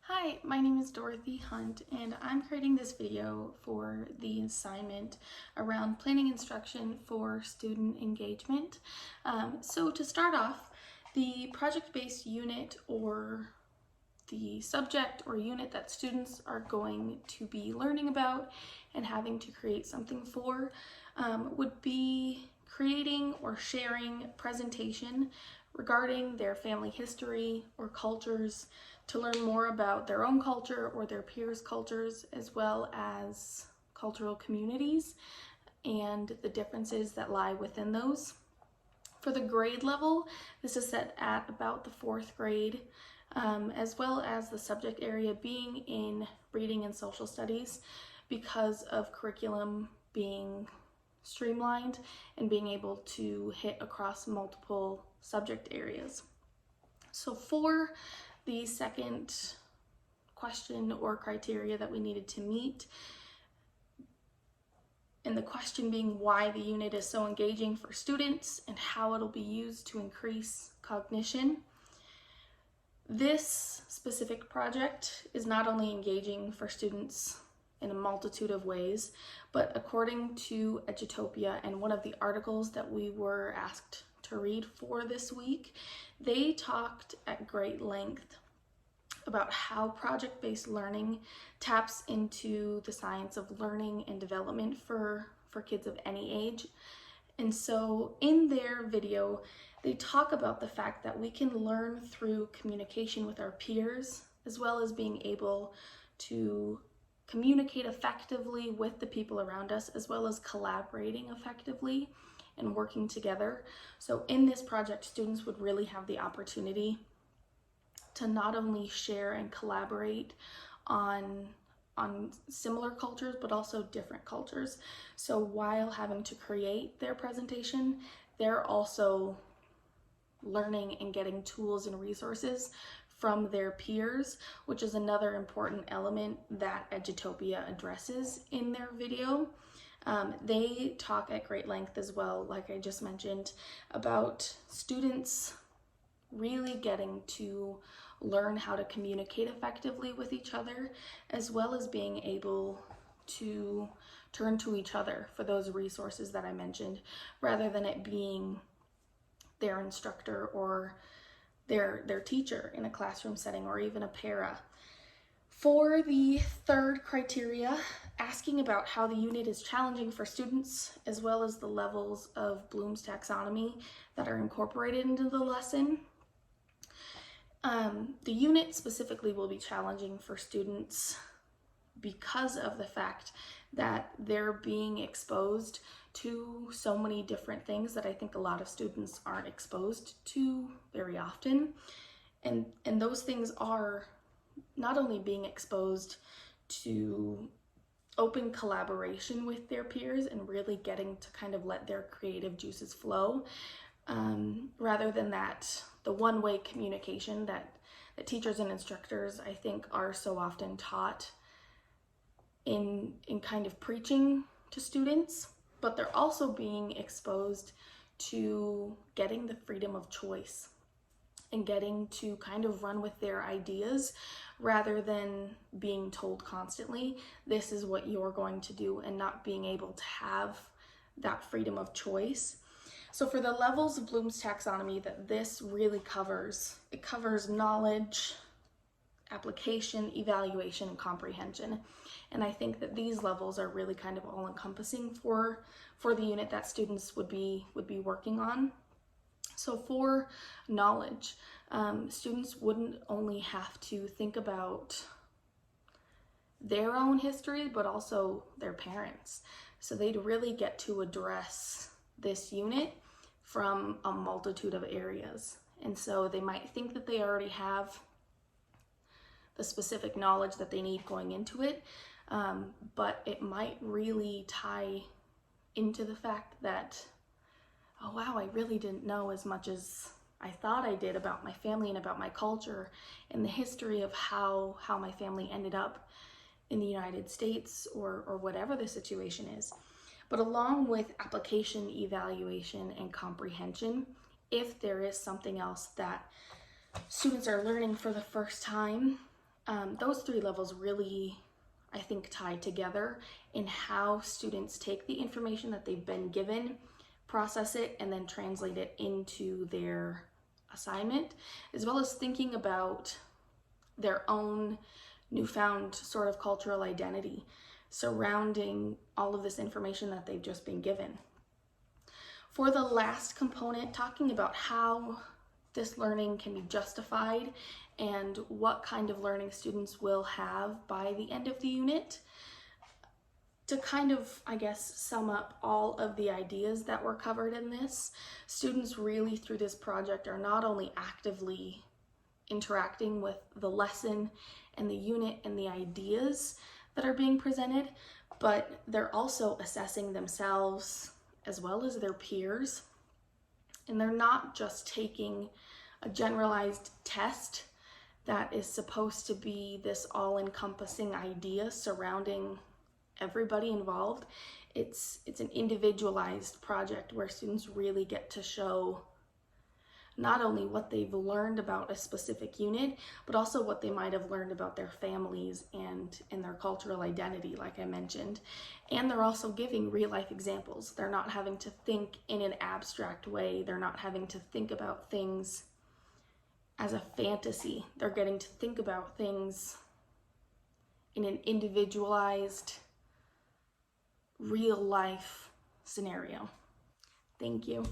Hi, my name is Dorothy Hunt, and I'm creating this video for the assignment around planning instruction for student engagement. So to start off, the project-based unit or the subject or unit that students are going to be learning about and having to create something for would be creating or sharing presentation regarding their family history or cultures to learn more about their own culture or their peers' cultures, as well as cultural communities and the differences that lie within those. For the grade level, this is set at about the fourth grade, as well as the subject area being in reading and social studies because of curriculum being streamlined and being able to hit across multiple subject areas. So for the second question or criteria that we needed to meet, and the question being why the unit is so engaging for students and how it'll be used to increase cognition. This specific project is not only engaging for students in a multitude of ways, but according to Edutopia and one of the articles that we were asked to read for this week, they talked at great length about how project-based learning taps into the science of learning and development for kids of any age. And so in their video, they talk about the fact that we can learn through communication with our peers, as well as being able to communicate effectively with the people around us, as well as collaborating effectively and working together. So in this project, students would really have the opportunity to not only share and collaborate on similar cultures, but also different cultures. So while having to create their presentation, they're also learning and getting tools and resources from their peers, which is another important element that Edutopia addresses in their video. They talk at great length as well, like I just mentioned, about students really getting to learn how to communicate effectively with each other, as well as being able to turn to each other for those resources that I mentioned, rather than it being their instructor or their teacher in a classroom setting or even a para. For the third criteria, asking about how the unit is challenging for students, as well as the levels of Bloom's taxonomy that are incorporated into the lesson. The unit specifically will be challenging for students because of the fact that they're being exposed to so many different things that I think a lot of students aren't exposed to very often. And those things are not only being exposed to open collaboration with their peers and really getting to kind of let their creative juices flow, rather than the one-way communication that teachers and instructors, I think, are so often taught in kind of preaching to students, but they're also being exposed to getting the freedom of choice and getting to kind of run with their ideas rather than being told constantly, this is what you're going to do, and not being able to have that freedom of choice. So for the levels of Bloom's taxonomy that this really covers, it covers knowledge, application, evaluation, and comprehension. And I think that these levels are really kind of all-encompassing for the unit that students would be working on. So for knowledge, students wouldn't only have to think about their own history, but also their parents. So they'd really get to address this unit from a multitude of areas. And so they might think that they already have the specific knowledge that they need going into it, but it might really tie into the fact that, oh wow, I really didn't know as much as I thought I did about my family and about my culture and the history of how my family ended up in the United States or whatever the situation is. But along with application, evaluation, and comprehension, if there is something else that students are learning for the first time, those three levels really, I think, tie together in how students take the information that they've been given, process it, and then translate it into their assignment, as well as thinking about their own newfound sort of cultural identity surrounding all of this information that they've just been given. For the last component, talking about how this learning can be justified and what kind of learning students will have by the end of the unit. To kind of, I guess, sum up all of the ideas that were covered in this, students really through this project are not only actively interacting with the lesson and the unit and the ideas that are being presented, but they're also assessing themselves as well as their peers. And they're not just taking a generalized test that is supposed to be this all-encompassing idea surrounding everybody involved. It's an individualized project where students really get to show not only what they've learned about a specific unit, but also what they might have learned about their families and their cultural identity, like I mentioned. And they're also giving real life examples. They're not having to think in an abstract way. They're not having to think about things as a fantasy. They're getting to think about things in an individualized, real life scenario. Thank you.